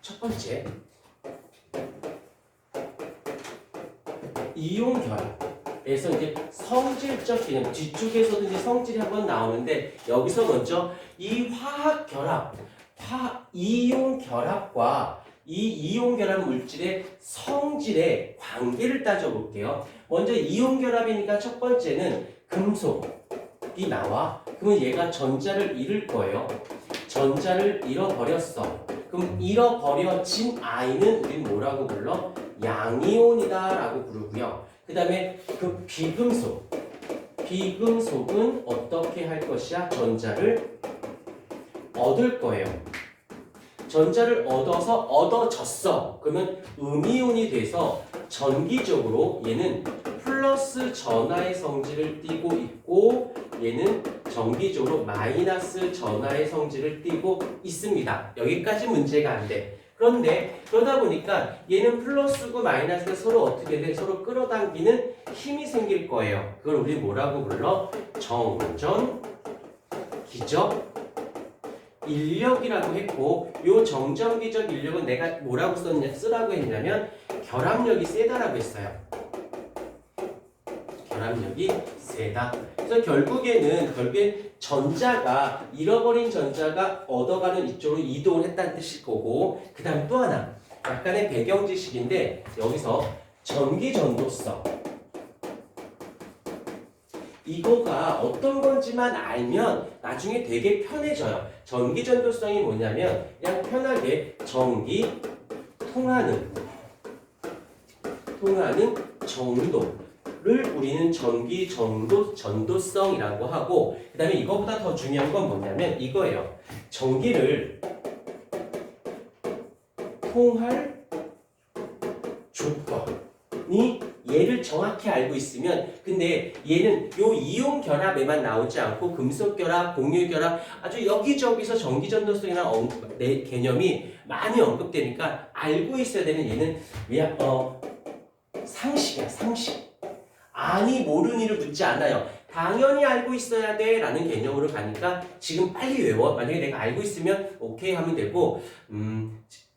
첫 번째, 이온 결합에서 이제 성질적 개념, 뒤쪽에서도 이제 성질이 한번 나오는데 여기서 먼저 이 화학 결합, 이온 결합과 이 이온 결합 물질의 성질의 관계를 따져볼게요. 먼저 이온 결합이니까 첫 번째는 금속이 나와. 그러면 얘가 전자를 잃을 거예요. 전자를 잃어버렸어. 그럼 잃어버려진 아이는 우린 뭐라고 불러? 양이온이다 라고 부르고요. 그 다음에 그 비금속은 어떻게 할 것이야? 전자를 얻을 거예요. 전자를 얻어졌어. 그러면 음이온이 돼서 전기적으로 얘는 플러스 전하의 성질을 띠고 있고 얘는 정기적으로 마이너스 전하의 성질을 띠고 있습니다. 여기까지 문제가 안 돼. 그런데 그러다 보니까 얘는 플러스고 마이너스가 서로 어떻게 돼? 서로 끌어당기는 힘이 생길 거예요. 그걸 우리 뭐라고 불러? 정전, 기적, 인력이라고 했고 요 정전기적 인력은 내가 뭐라고 쓰라고 했냐면 결합력이 세다라고 했어요. 결합력이 세다. 그래서 결국엔 전자가 잃어버린 전자가 얻어가는 이쪽으로 이동을 했다는 뜻일 거고 그 다음에 또 하나 약간의 배경 지식인데 여기서 전기 전도성 이거가 어떤 건지만 알면 나중에 되게 편해져요. 전기 전도성이 뭐냐면 그냥 편하게 전기 통하는 정도를 우리는 전기 전도성이라고 하고 그 다음에 이거보다 더 중요한 건 뭐냐면 이거예요. 전기를 통할 조건이 얘를 정확히 알고 있으면 근데 얘는 요 이온 결합에만 나오지 않고 금속 결합, 공유 결합 아주 여기저기서 전기 전도성이라는 개념이 많이 언급되니까 알고 있어야 되는 얘는 상식이야, 상식. 아니 모르니를 묻지 않아요. 당연히 알고 있어야 돼 라는 개념으로 가니까 지금 빨리 외워. 만약에 내가 알고 있으면 오케이 하면 되고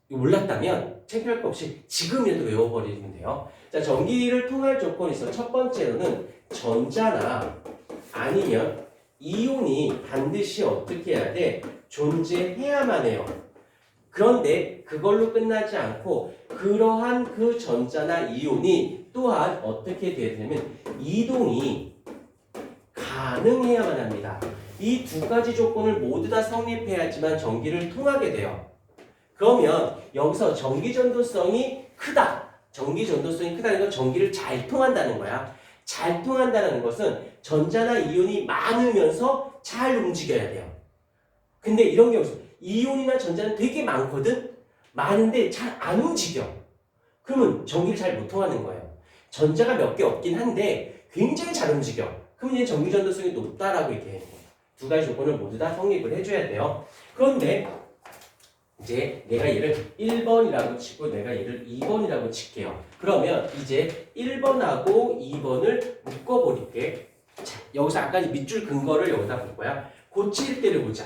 몰랐다면 창피할 거 없이 지금이라도 외워버리면 돼요. 자, 전기를 통할 조건이 있어. 첫 번째로는 전자나 아니면 이온이 반드시 어떻게 해야 돼? 존재해야만 해요. 그런데 그걸로 끝나지 않고 그러한 그 전자나 이온이 또한 어떻게 돼야 되냐면 이동이 가능해야만 합니다. 이 두 가지 조건을 모두 다 성립해야지만 전기를 통하게 돼요. 그러면 여기서 전기 전도성이 크다. 전기 전도성이 크다는 건 전기를 잘 통한다는 거야. 잘 통한다는 것은 전자나 이온이 많으면서 잘 움직여야 돼요. 근데 이런 경우 있어. 이온이나 전자는 되게 많거든? 많은데 잘 안 움직여. 그러면 전기를 잘 못 통하는 거예요. 전자가 몇 개 없긴 한데 굉장히 잘 움직여. 그러면 얘는 전기 전도성이 높다라고 얘기해요. 두 가지 조건을 모두 다 성립을 해줘야 돼요. 그런데 이제 내가 얘를 1번이라고 치고 내가 얘를 2번이라고 칠게요. 그러면 이제 1번하고 2번을 묶어버릴게. 자, 여기서 아까 밑줄 근거를 여기다 볼 거야. 고체일 때를 보자.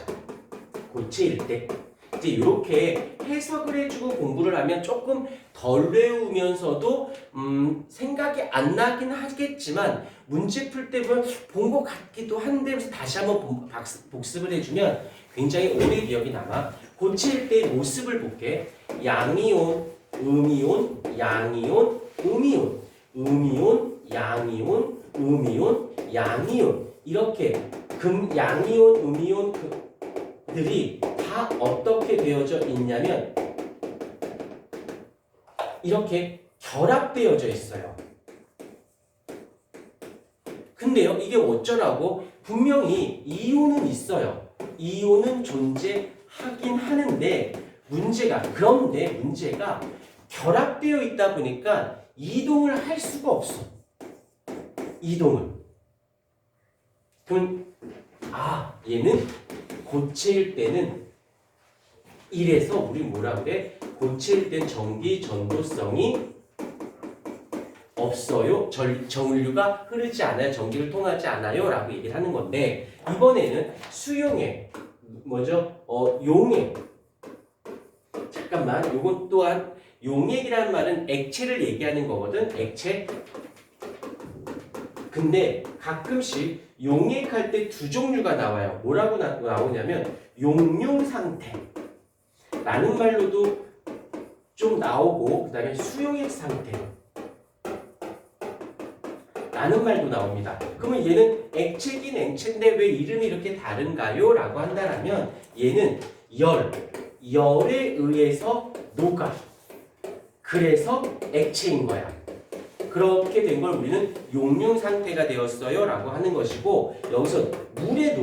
고체일 때. 이제 이렇게 해석을 해주고 공부를 하면 조금 덜 외우면서도 생각이 안 나긴 하겠지만 문제 풀 때 보면 본 것 같기도 한데 그래서 다시 한번 복습을 해주면 굉장히 오래 기억이 남아. 고체일 때의 모습을 볼게. 양이온, 음이온, 양이온, 음이온, 음이온, 양이온, 음이온, 양이온 이렇게 양이온, 음이온들이 다 어떻게 되어져 있냐면 이렇게 결합되어져 있어요. 근데요, 이게 어쩌라고? 분명히 이온은 있어요. 이온은 존재하긴 하는데 그런데 문제가 결합되어 있다 보니까 이동을 할 수가 없어. 이동을. 그럼 얘는 고체일 때는 이래서 우리 뭐라 그래? 고체일 땐 전기 전도성이 없어요. 전류가 흐르지 않아요. 전기를 통하지 않아요. 라고 얘기를 하는 건데 이번에는 수용액, 용액. 자, 잠깐만, 요건 또한 용액이라는 말은 액체를 얘기하는 거거든. 액체. 근데 가끔씩 용액할 때 두 종류가 나와요. 뭐라고 나오냐면 용융 상태라는 말로도 좀 나오고, 그 다음에 수용액 상태 라는 말도 나옵니다. 그러면 얘는 액체긴 액체인데 왜 이름이 이렇게 다른가요? 라고 한다면 얘는 열에 의해서 녹아. 그래서 액체인 거야. 그렇게 된 걸 우리는 용융 상태가 되었어요 라고 하는 것이고, 여기서 물에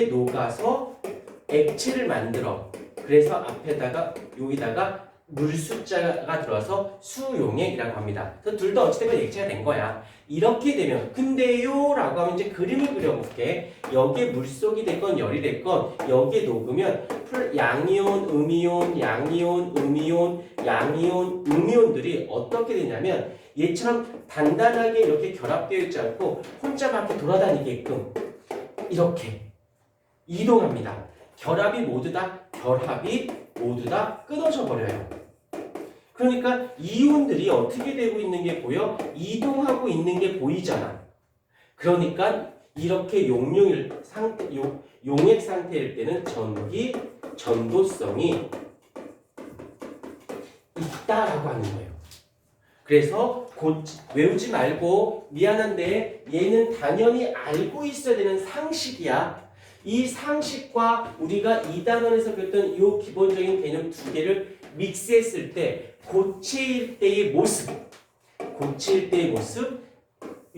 녹아서 액체를 만들어. 그래서 앞에다가 여기다가 물 숫자가 들어와서 수용액이라고 합니다. 그래서 둘 다 어찌되면 액체가 된 거야. 이렇게 되면 근데요 라고 하면 이제 그림을 그려볼게. 여기에 물속이 됐건 열이 됐건 여기에 녹으면 양이온, 음이온, 양이온, 음이온, 양이온, 음이온들이 어떻게 되냐면 얘처럼 단단하게 이렇게 결합되어 있지 않고 혼자 밖에 돌아다니게끔 이렇게 이동합니다. 결합이 모두 다 끊어져 버려요. 그러니까 이온들이 어떻게 되고 있는 게 보여? 이동하고 있는 게 보이잖아. 그러니까 이렇게 용액 상태일 때는 전도성이 있다라고 하는 거예요. 그래서 외우지 말고, 미안한데 얘는 당연히 알고 있어야 되는 상식이야. 이 상식과 우리가 2단원에서 배웠던 이 기본적인 개념 두 개를 믹스했을 때 고체일 때의 모습,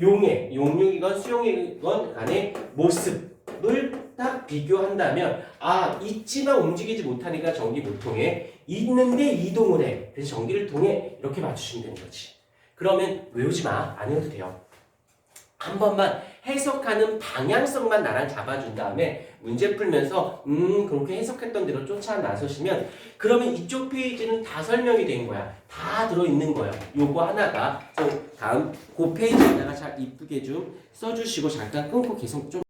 용융이건 수용이건 간의 모습을 딱 비교한다면, 아, 있지만 움직이지 못하니까 전기 못 통해, 있는데 이동을 해. 그래서 전기를 통해. 이렇게 맞추시면 되는 거지. 그러면 외우지 마. 안 해도 돼요. 한 번만 해석하는 방향성만 나랑 잡아준 다음에 문제 풀면서 그렇게 해석했던 대로 쫓아 나서시면, 그러면 이쪽 페이지는 다 설명이 된 거야. 다 들어있는 거야. 요거 하나가. 그래서 다음 그 페이지에다가 잘 이쁘게 좀 써주시고, 잠깐 끊고 계속 좀